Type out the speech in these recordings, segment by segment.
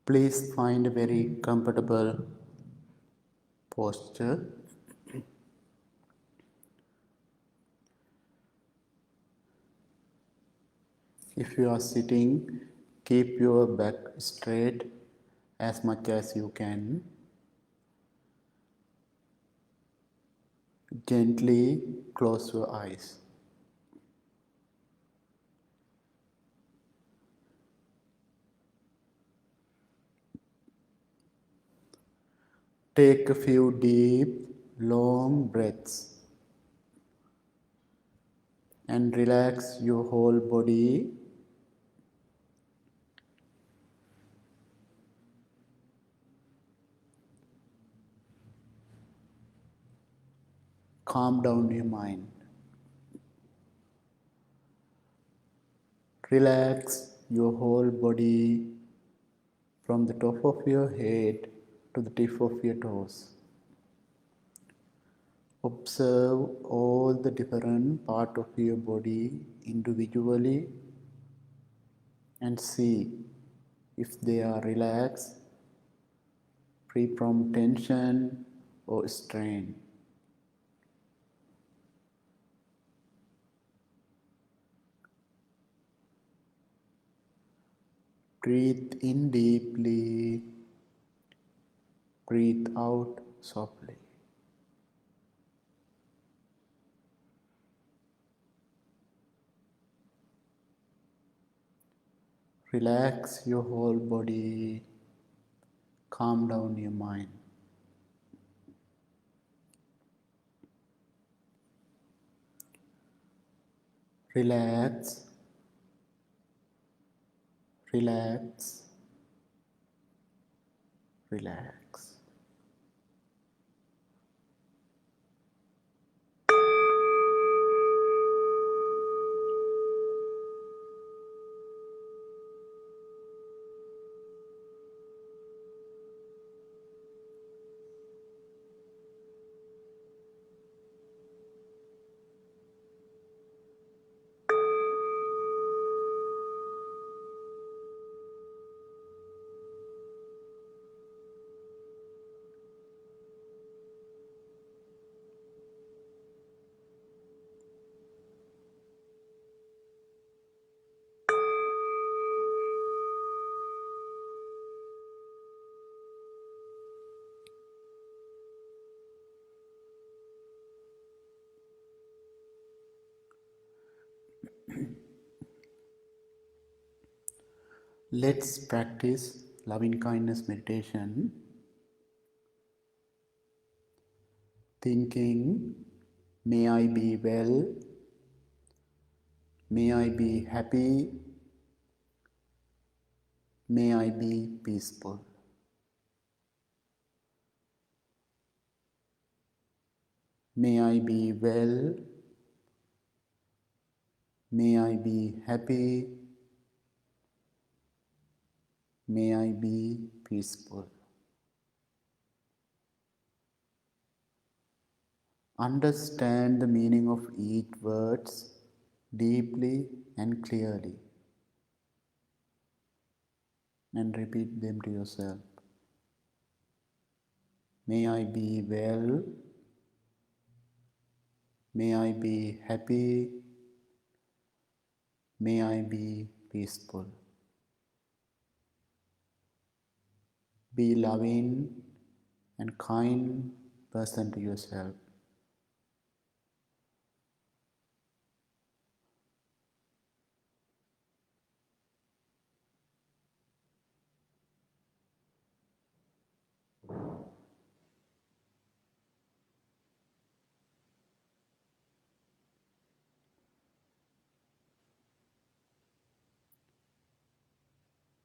Please find a very comfortable posture. If you are sitting, keep your back straight as much as you can. Gently close your eyes. Take a few deep, long breaths and relax your whole body. Calm down your mind. Relax your whole body from the top of your head to the tip of your toes. Observe all the different parts of your body individually and see if they are relaxed, free from tension or strain. Breathe in deeply, breathe out softly. Relax your whole body, calm down your mind. Relax, relax, relax. Let's practice loving kindness meditation, thinking, may I be well, may I be happy, may I be peaceful. May I be well, may I be happy, may I be peaceful. Understand the meaning of each words deeply and clearly and repeat them to yourself. May I be well, may I be happy, may I be peaceful. Be loving and kind person to yourself.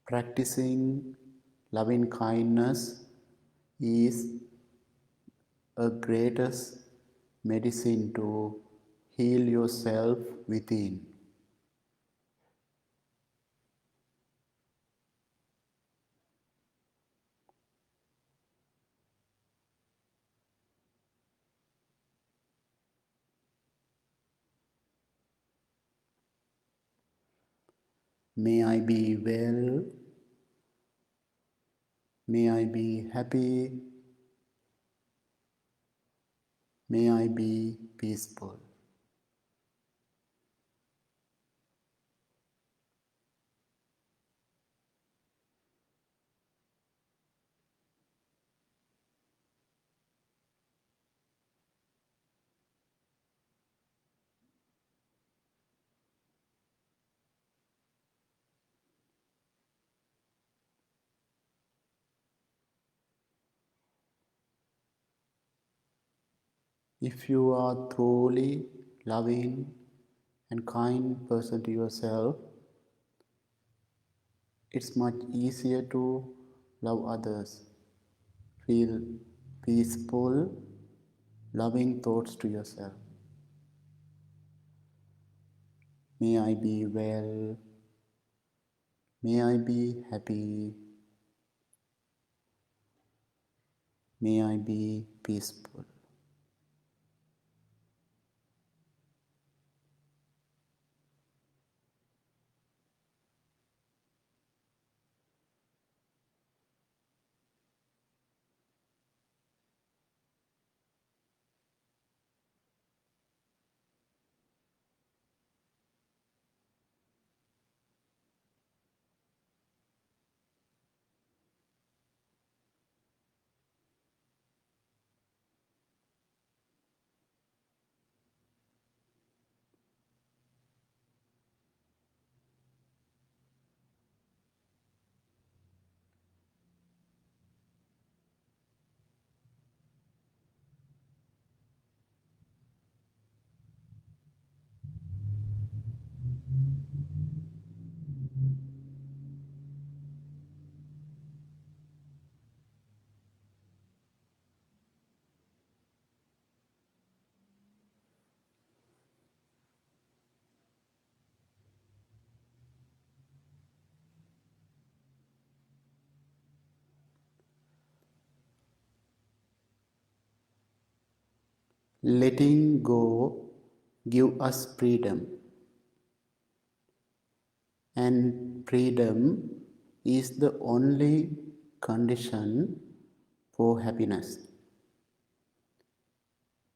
Practicing loving kindness is a greatest medicine to heal yourself within. May I be well. May I be happy. May I be peaceful. If you are truly loving and kind person to yourself, it's much easier to love others. Feel peaceful, loving thoughts to yourself. May I be well. May I be happy. May I be peaceful. Letting go give us freedom, and freedom is the only condition for happiness.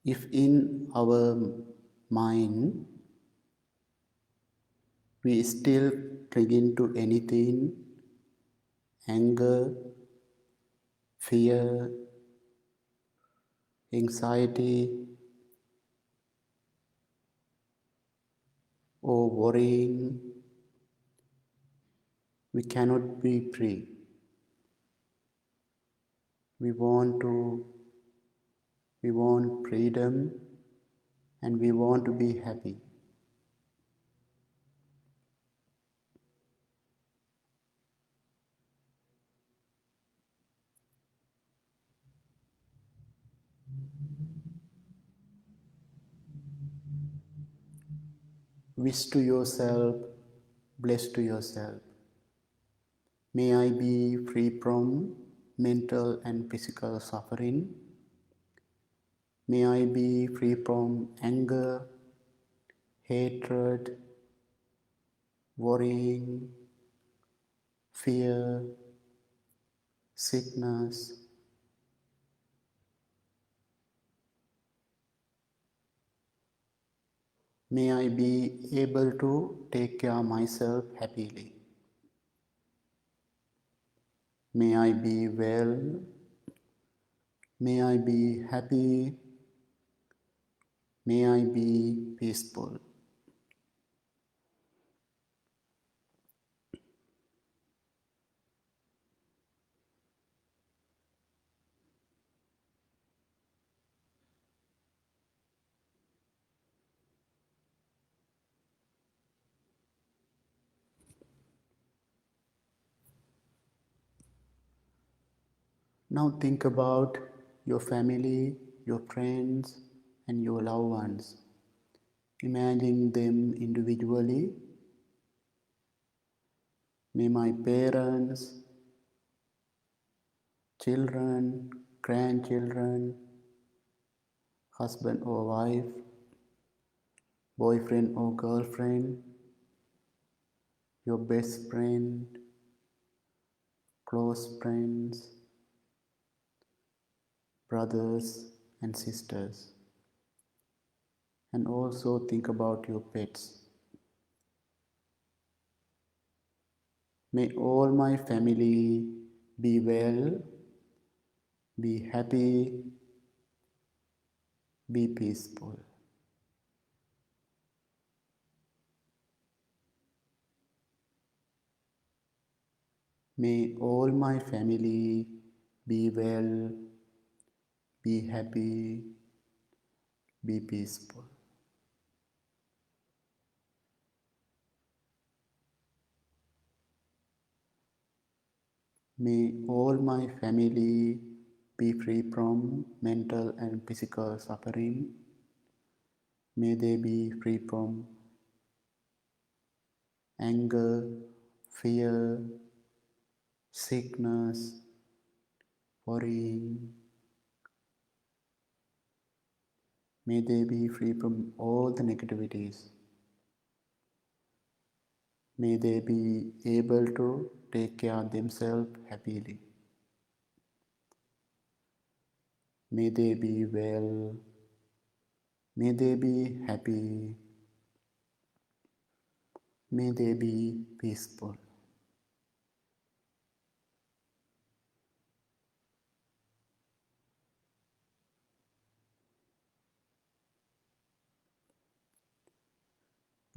If in our mind we still clinging to anything, anger, fear, anxiety, or worrying, we cannot be free. We want to, we want freedom, and we want to be happy. Wish to yourself, bless to yourself. May I be free from mental and physical suffering. May I be free from anger, hatred, worrying, fear, sickness. May I be able to take care of myself happily. May I be well. May I be happy. May I be peaceful. Now think about your family, your friends, and your loved ones. Imagine them individually. May my parents, children, grandchildren, husband or wife, boyfriend or girlfriend, your best friend, close friends, brothers and sisters, and also think about your pets. May all my family be well, be happy, be peaceful. May all my family be well, be happy, be peaceful. May all my family be free from mental and physical suffering. May they be free from anger, fear, sickness, worrying. May they be free from all the negativities. May they be able to take care of themselves happily. May they be well. May they be happy. May they be peaceful.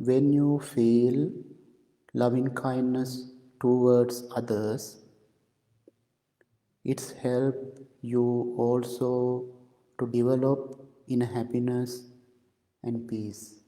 When you feel loving kindness towards others, it's help you also to develop in happiness and peace.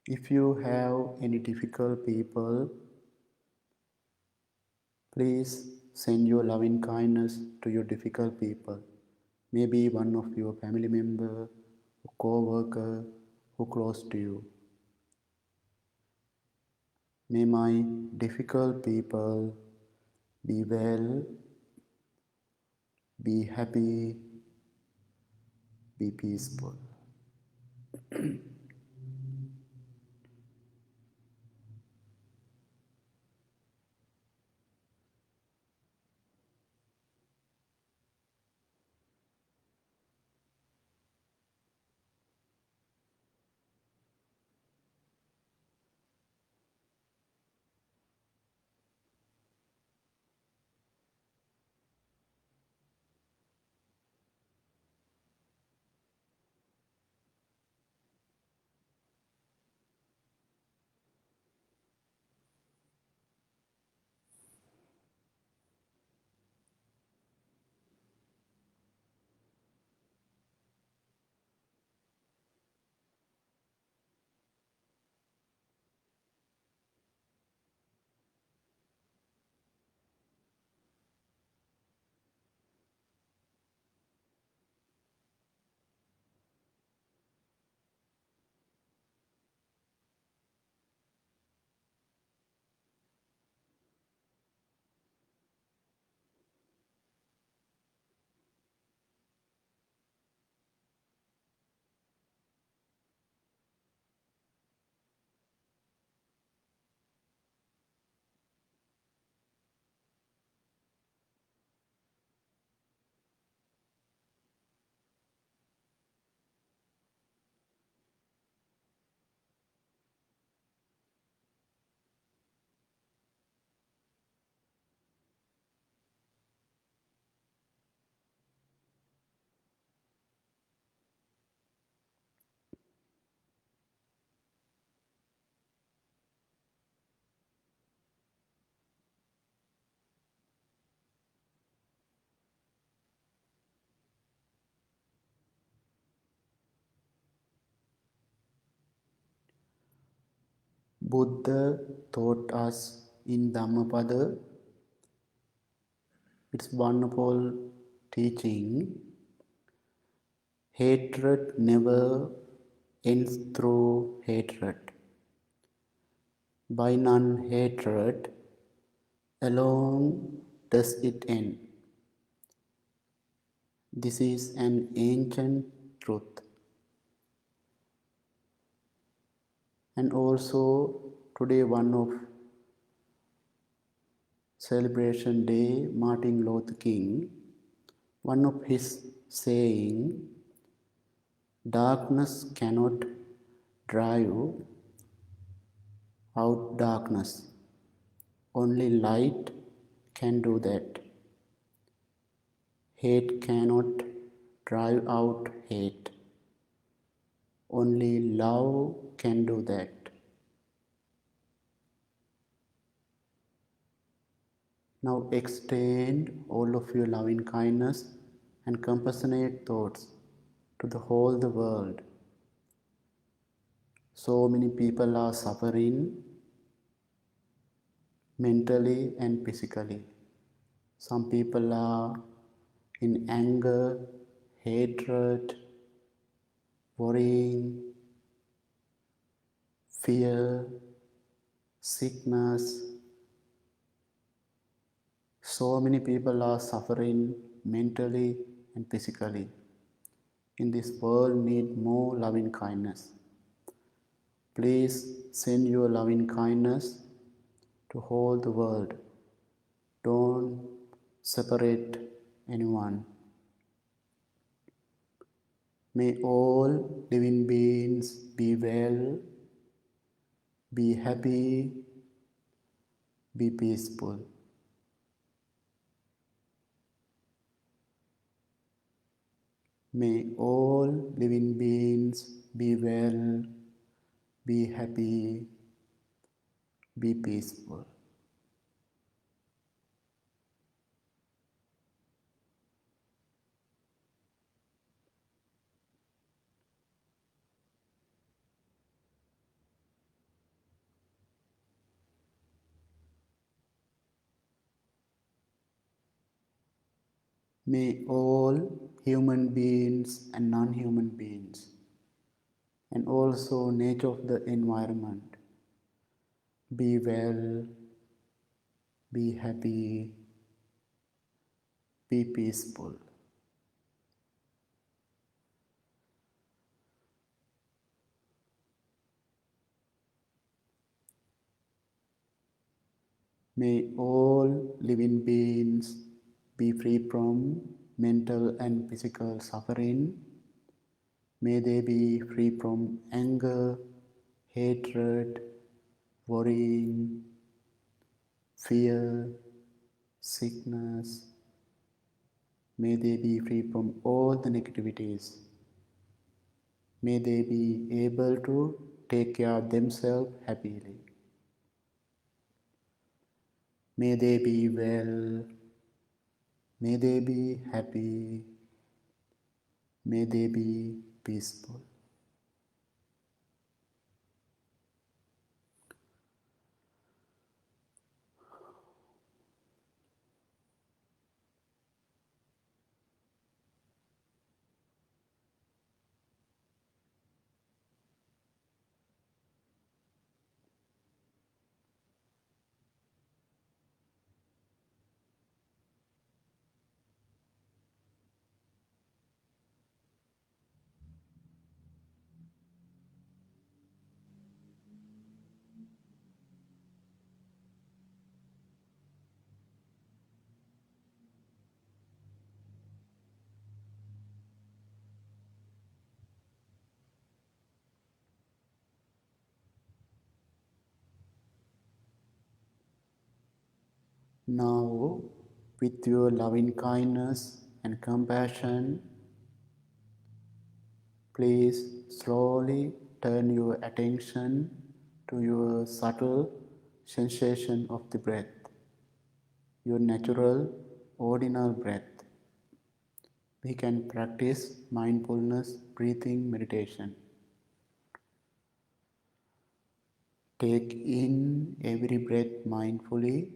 If you have any difficult people, please send your loving kindness to your difficult people. Maybe one of your family member, a co-worker who close to you. May my difficult people be well, be happy, be peaceful. Buddha taught us in Dhammapada, it's wonderful teaching. Hatred never ends through hatred. By non-hatred alone does it end. This is an ancient truth. And also today one of celebration day, Martin Luther King, one of his saying, darkness cannot drive out darkness. Only light can do that. Hate cannot drive out hate. Only love can do that. Now extend all of your loving kindness and compassionate thoughts to the whole the world. So many people are suffering mentally and physically. Some people are in anger, hatred, worrying, fear, sickness. So many people are suffering mentally and physically. In this world need more loving kindness. Please send your loving kindness to whole the world. Don't separate anyone. May all living beings be well, be happy, be peaceful. May all living beings be well, be happy, be peaceful. May all human beings and non-human beings and also nature of the environment be well, be happy, be peaceful. May all living beings be free from mental and physical suffering. May they be free from anger, hatred, worrying, fear, sickness. May they be free from all the negativities. May they be able to take care of themselves happily. May they be well. May they be happy. May they be peaceful. Now, with your loving kindness and compassion, please slowly turn your attention to your subtle sensation of the breath, your natural, ordinary breath. We can practice mindfulness breathing meditation. Take in every breath mindfully,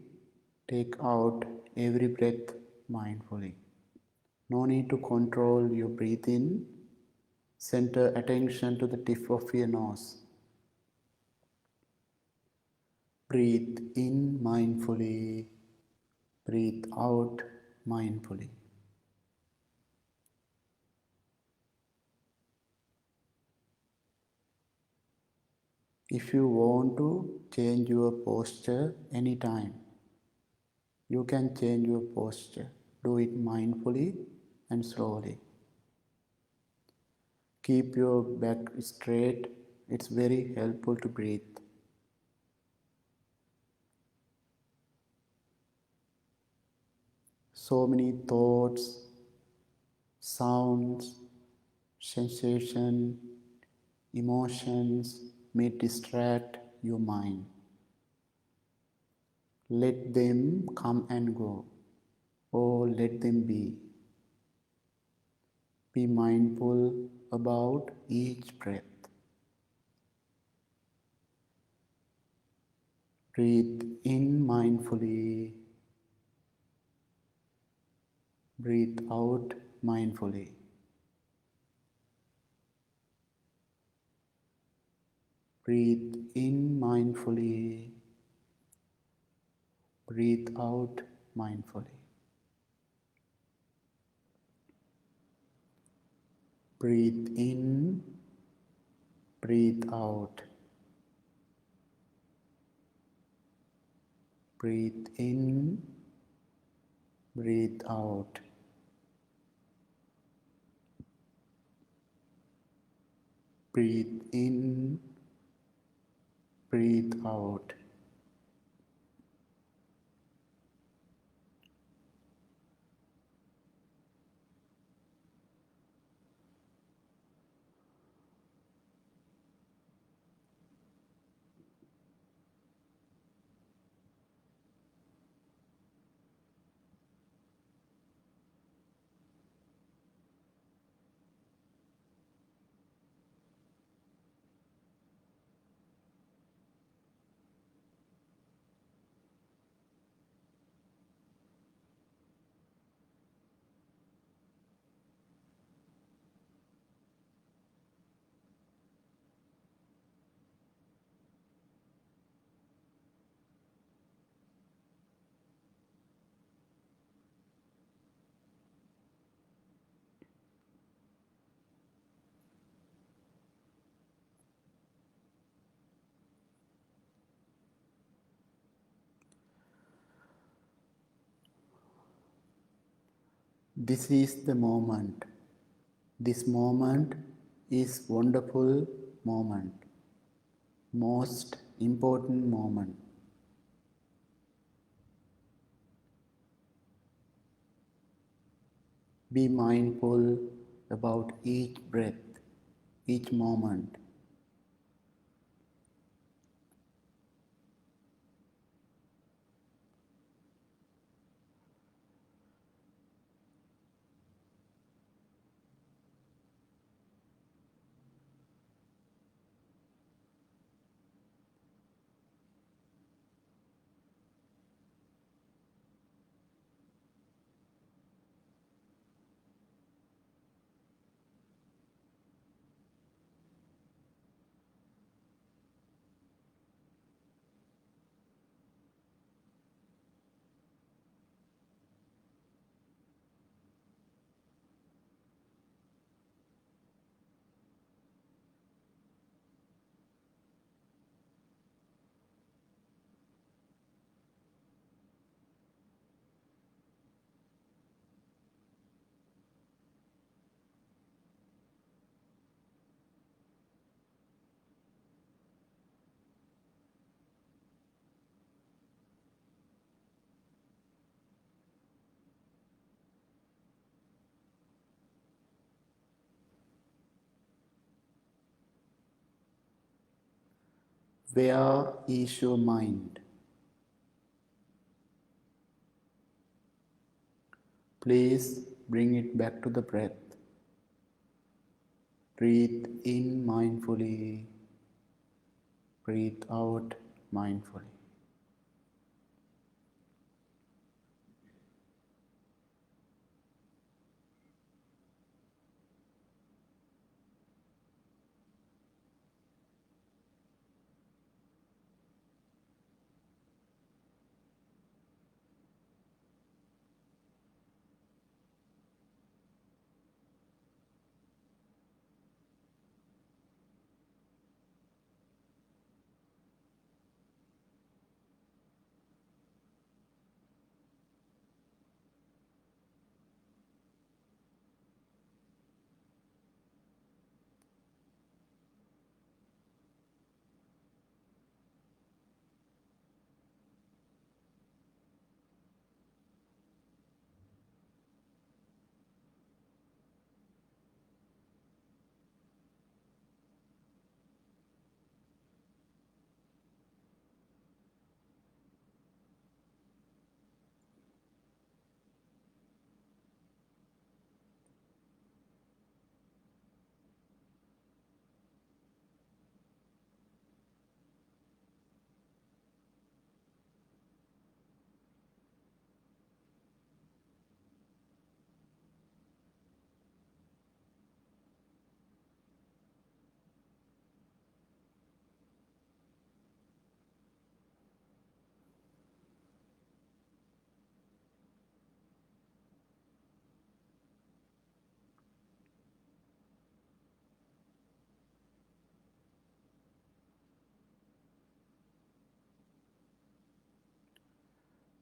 take out every breath mindfully. No need to control your breathing. Center attention to the tip of your nose. Breathe in mindfully. Breathe out mindfully. If you want to change your posture anytime, you can change your posture. Do it mindfully and slowly. Keep your back straight. It's very helpful to breathe. So many thoughts, sounds, sensation, emotions may distract your mind. Let them come and go, or let them be. Be mindful about each breath. Breathe in mindfully. Breathe out mindfully. Breathe in mindfully. Breathe out mindfully. Breathe in, breathe out. Breathe in, breathe out. Breathe in, breathe out. This is the moment. This moment is wonderful moment. Most important moment. Be mindful about each breath, each moment. Where is your mind? Please bring it back to the breath. Breathe in mindfully. Breathe out mindfully.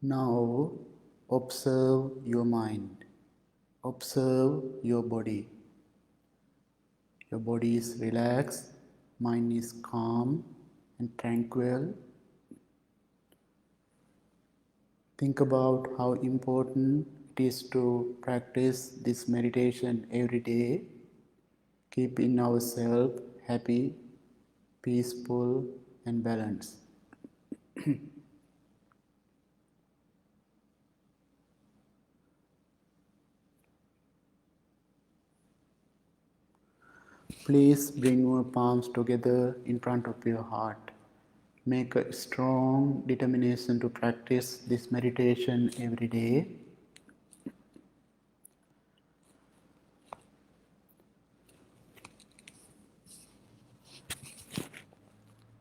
Now observe your mind. Observe your body. Your body is relaxed, mind is calm and tranquil. Think about how important it is to practice this meditation every day, keeping ourselves happy, peaceful, and balanced. Please bring your palms together in front of your heart. Make a strong determination to practice this meditation every day.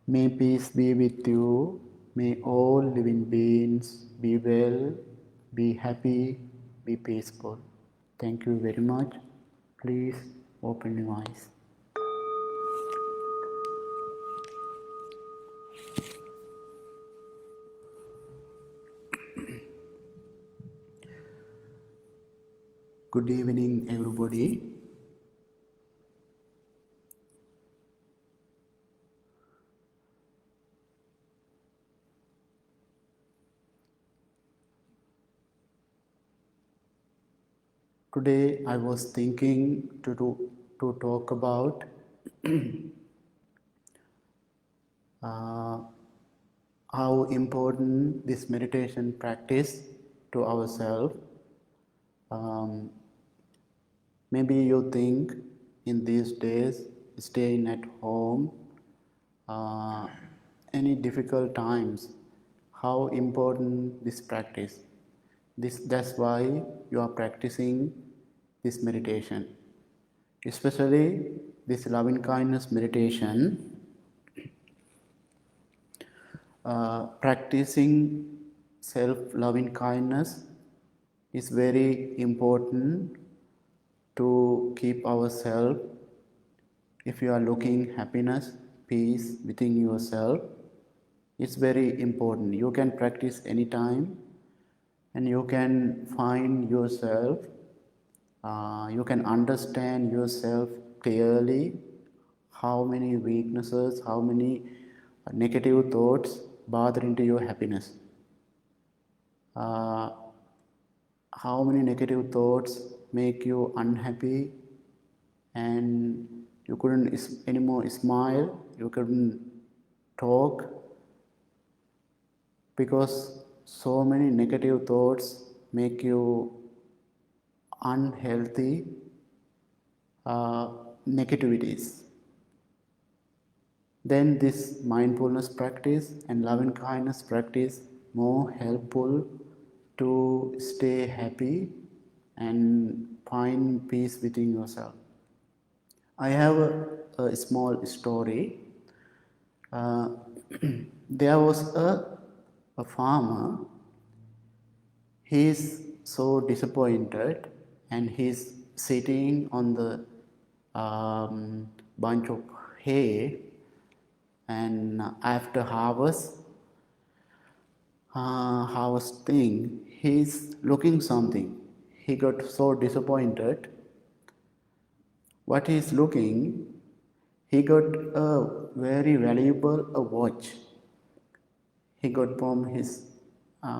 May peace be with you. May all living beings be well, be happy, be peaceful. Thank you very much. Please open your eyes. Good evening, everybody. Today I was thinking to talk about uh, how important this meditation practice to ourselves. Maybe you think in these days, staying at home, uh, any difficult times, how important this practice. That's why you are practicing this meditation. Especially this loving kindness meditation. Practicing self-loving kindness is very important to keep ourselves. If you are looking happiness, peace within yourself, it's very important. You can practice anytime and you can find yourself, you can understand yourself clearly, how many weaknesses, how many negative thoughts bother into your happiness. Uh, how many negative thoughts make you unhappy and you couldn't anymore smile, you couldn't talk because so many negative thoughts make you unhealthy negativities. Then this mindfulness practice and loving kindness practice more helpful to stay happy and find peace within yourself. I have a small story. Uh, there was a farmer. He is so disappointed and he's sitting on the bunch of hay, and after harvesting, he's looking something. He got so disappointed. What he's looking, he got a very valuable watch. He got from his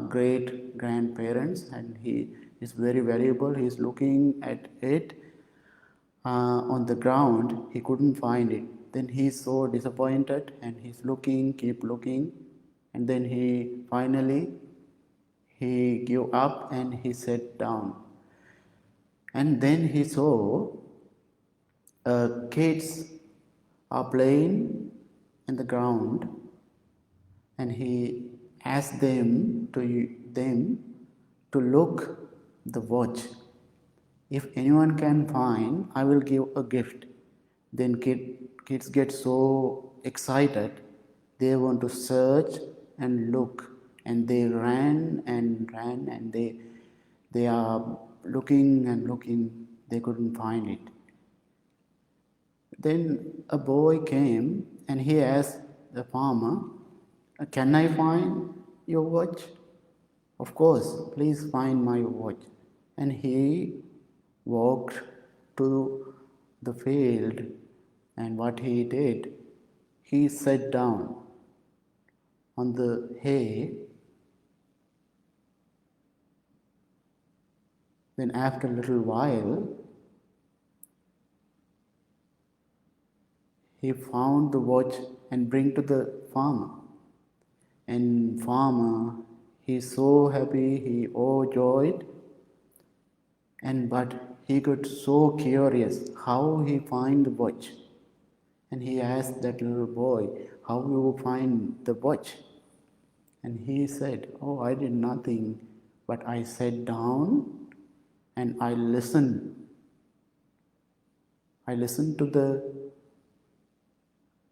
great grandparents, and he is very valuable. He's looking at it on the ground. He couldn't find it. Then he's so disappointed, and he's looking, keep looking, and then he gave up and he sat down. And then he saw kids are playing in the ground, and he asked them to look the watch. If anyone can find, I will give a gift. Then kids get so excited, they want to search and look, and they ran and they are looking and looking, they couldn't find it. Then a boy came and he asked the farmer, can I find your watch? Of course, please find my watch. And he walked to the field, and what he did, he sat down on the hay. Then after a little while, he found the watch and bring to the farmer. And farmer, he's so happy, he overjoyed, but he got so curious how he find the watch. And he asked that little boy, how you find the watch? And he said, oh, I did nothing, but I sat down and I listened. I listened to the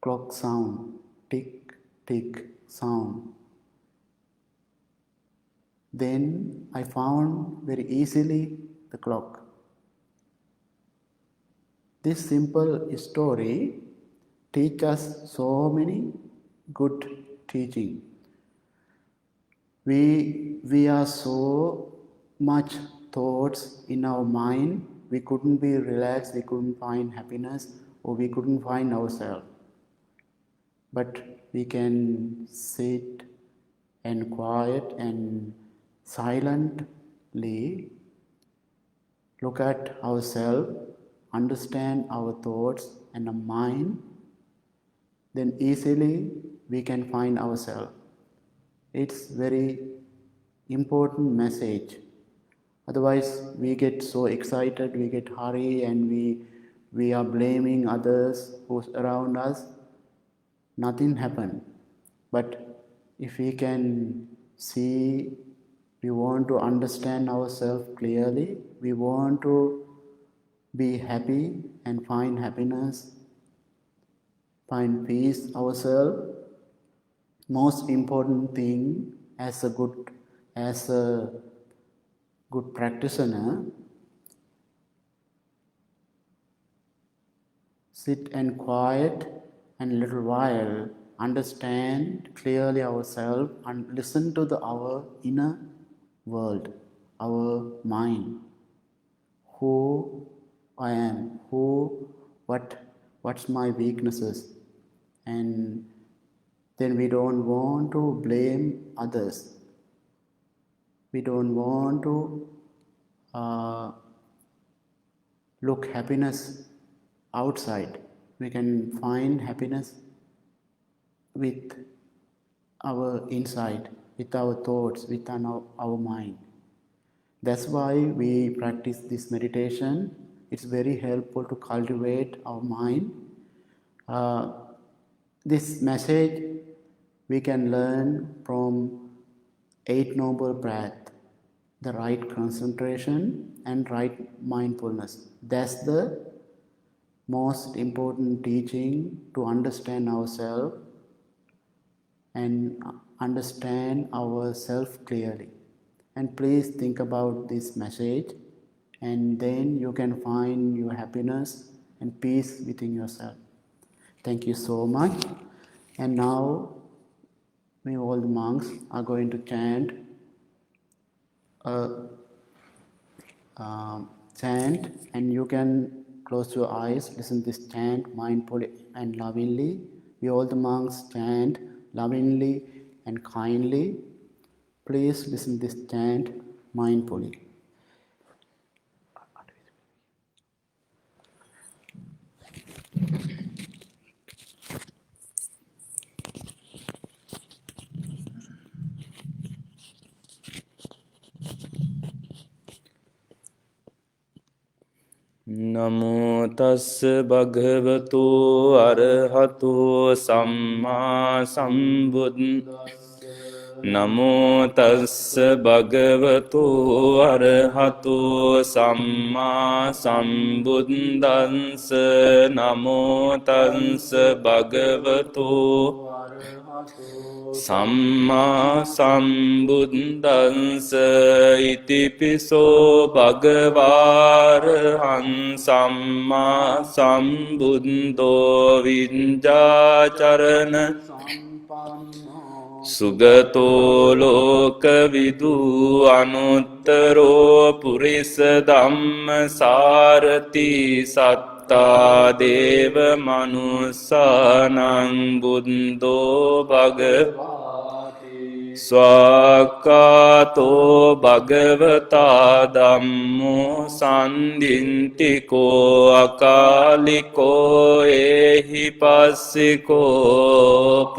clock sound, tick, tick sound. Then I found very easily the clock. This simple story teaches us so many good teaching. We are so much thoughts in our mind, we couldn't be relaxed, we couldn't find happiness, or we couldn't find ourselves. But we can sit and quiet and silently look at ourselves, understand our thoughts and our mind, then easily we can find ourselves. It's very important message. Otherwise, we get so excited, we get hurry, and we are blaming others who's around us. Nothing happened. But if we can see, we want to understand ourselves clearly, we want to be happy and find happiness, find peace ourselves. Most important thing as a good practitioner, sit and quiet and little while understand clearly ourselves and listen to our inner world, our mind, who I am, what's my weaknesses, and then we don't want to blame others. We don't want to look happiness outside. We can find happiness with our inside, with our thoughts, with our mind. That's why we practice this meditation. It's very helpful to cultivate our mind. This message we can learn from 8 Noble Paths, the right concentration and right mindfulness. That's the most important teaching to understand ourselves and understand ourselves clearly. And please think about this message, and then you can find your happiness and peace within yourself. Thank you so much. And now we all the monks are going to chant and you can close your eyes, listen to this chant mindfully and lovingly. We all the monks chant lovingly and kindly. Please listen to this chant mindfully. Namo tassa bhagavato arahato samma sambuddhassa. Namo tassa bhagavato arahato samma sambuddhassa. Namo tassa bhagavato Samma sambuddhassa itipiso bhagavārahං samma sambuddho viñjācarana සුගතෝ ලෝකවිදු අනුත්තරෝ පුරිස ධම්ම සාරති සත්තා දේව මනුස්සානං බුද්ධෝ භගවාති ස්වාක්ඛාතෝ භගවතා ධම්මෝ සම්දින්තිකෝ අකාලිකෝ ඒහි පස්සිකෝප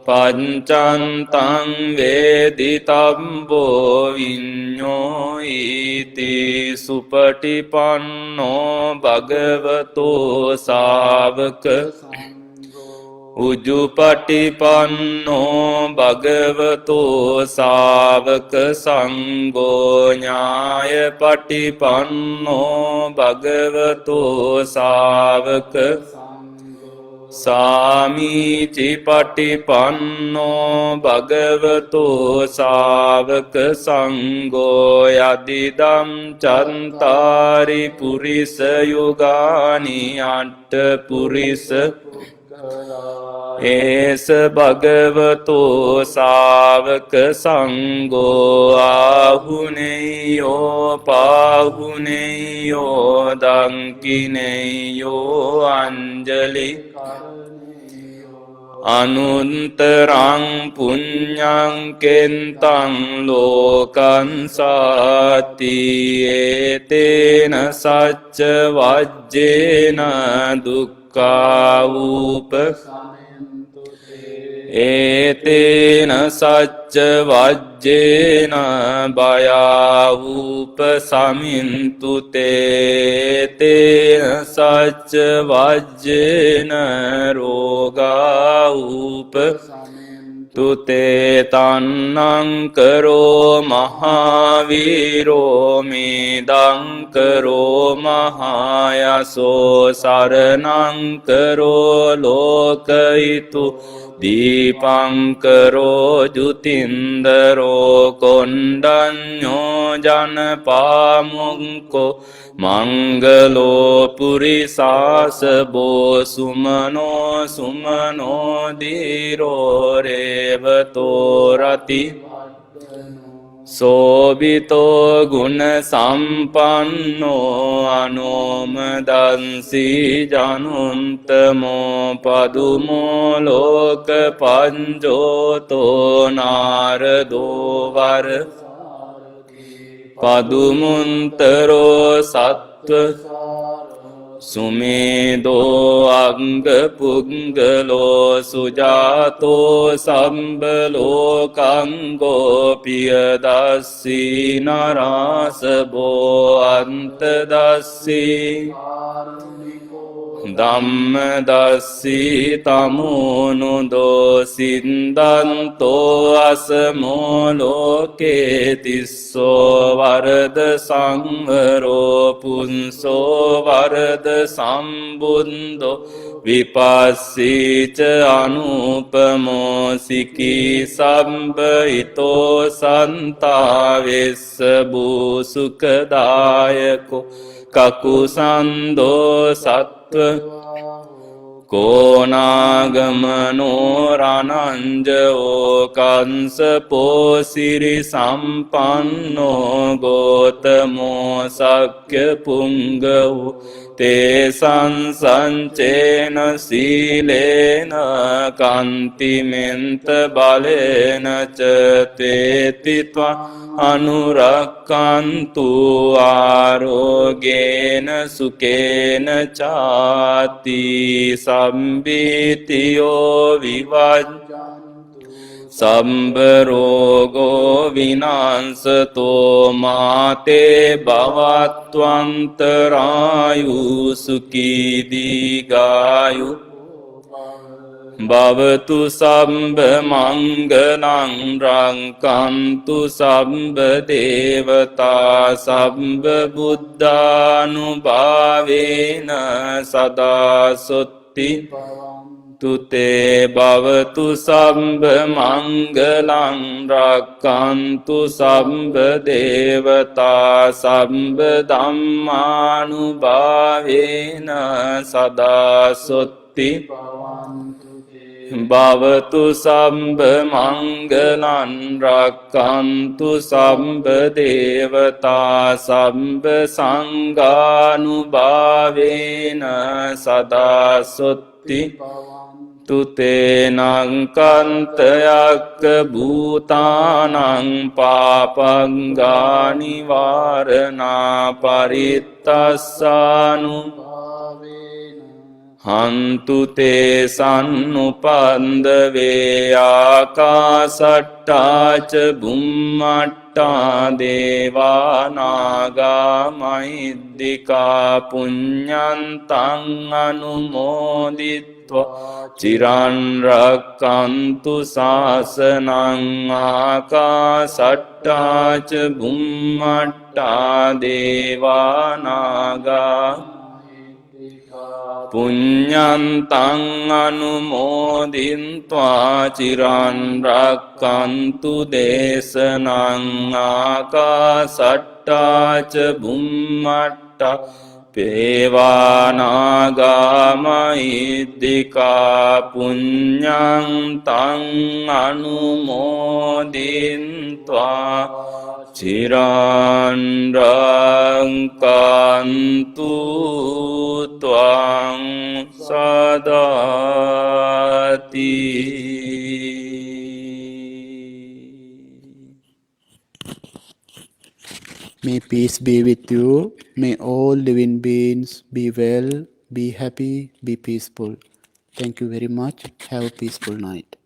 පංචන්තං වේදිතම්බෝ විඤ්ඤෝ ඊති සුපටිපන්නෝ භගවතෝ ශාවක උජුපටිපන්නෝ භගවතෝ ශාවක සංඝෝ ඥායපටිපන්නෝ භගවතෝ ශාවක සාමීචි පටිපන්නෝ භගවතෝ ශාවක සංඝෝ යදිදම් චන්තාරි පුරිස යුගානි අට්ඨ පුරිස ඒස භගවතෝ ශාවක සංඝෝ ආහුනේයෝ පාහුනේයෝ දංකිනේයෝ අංජලි අනුන්තරං පුඤ්ඤං කෙන්තං ලෝකං සාති ඒතේන සච්ච වජ්ජේන දුක්ඛාවූප ඒතේන සච්ච වජ්ජේන භයාවූප සමින්තු තේතේන සච්ච වජ්ජේන රෝගාවූප තුතේ තන්නං කරෝ මහාවීරෝ මේදං කරෝ මහායසෝ සරණං කරෝ ලෝකයිතු දීපංකරෝ ජුතින්දරෝ කොණ්ඩඤ්ඤෝ ජනපාමුංකෝ මංගලෝ පුරිසාසබෝ සුමනෝ සුමනෝ දීරෝ රේවතෝ රති සෝබිතෝ ගුණ සම්පන්නෝ අනෝමදන්සී ජනුන්තමෝ පදුමෝ ලෝක පංජෝතෝ නාරදෝවර පදුමුන්තරෝ සත්ව සුමේදෝ අංග පුංගලෝ සුජාතෝ සම්බලෝකංගෝ පියදස්සී නරාසබෝ අන්තදස්සී ධම්මදස්සී තමෝනුදෝ සින්දන්තෝ අසමෝ ලෝකේ තිස්සෝ වරද සංවරෝ පුන්සෝ වරද සම්බුන්දෝ විපස්සීච අනුපමෝ සිකී සම්බයිතෝ සන්තාවෙස්ස භූසුකදායකෝ කකුසන්දෝ සත්ව කෝනාගමනෝ රණංජෝ කංසපෝ සිරි සම්පන්නෝ ගෝතමෝ සක්්‍ය පුංගවෝ තේ සංසංචේන සීලේන කන්තිමෙන්ත බලේන ච තේතිත්වා අනුරක්කන්තු ආරෝගේන සුකේන චාති සම්බීතියෝ විවජ්ජන්තු සම්බරෝගෝ විනාංසතෝ මාතේ භවත්වන්තරායු සුඛී දීඝායු භවතු සම්බ මංගලං රංකන්තු සම්බ දේවතා සම්බ බුද්ධානුභාවේන සදා සොත්ති තුතේ භවතු සම්බ මංගලං රක්칸තු සම්බ දේවතා සම්බ ධම්මානුභාවේන සදා සොත්ති භවතු සම්බ මංගලං රක්칸තු සම්බ දේවතා සම්බ සංඝානුභාවේන සදා සොත්ති තුතේනං කන්තයක්ක භූතානං පාපංගානි වාරණා පරිත්තස්සානු හන්තු තේ සන්නුපන්දවේ ආකාසට්ටාච බුම්මට්ටා දේවානාගා මහිද්దికා පුඤ්ඤන්තං අනුමෝදිත්වා චිරන් රක්칸තු ශාසනං ආකාසට්ටාච බුම්මට්ටා දේවානාගා පුඤ්ඤන්තං අනුමෝදින්त्वा චිරන් රක්칸තු දේශනං ආකාසට්ටාච බුම්මට්ටා පේවානාගා මහිද්దికා පුඤ්ඤන්තං අනුමෝදින්त्वा චිරන් රක්칸තු ත්වං සදාති. May peace be with you. May all living beings be well, be happy, be peaceful. Thank you very much. Have a peaceful night.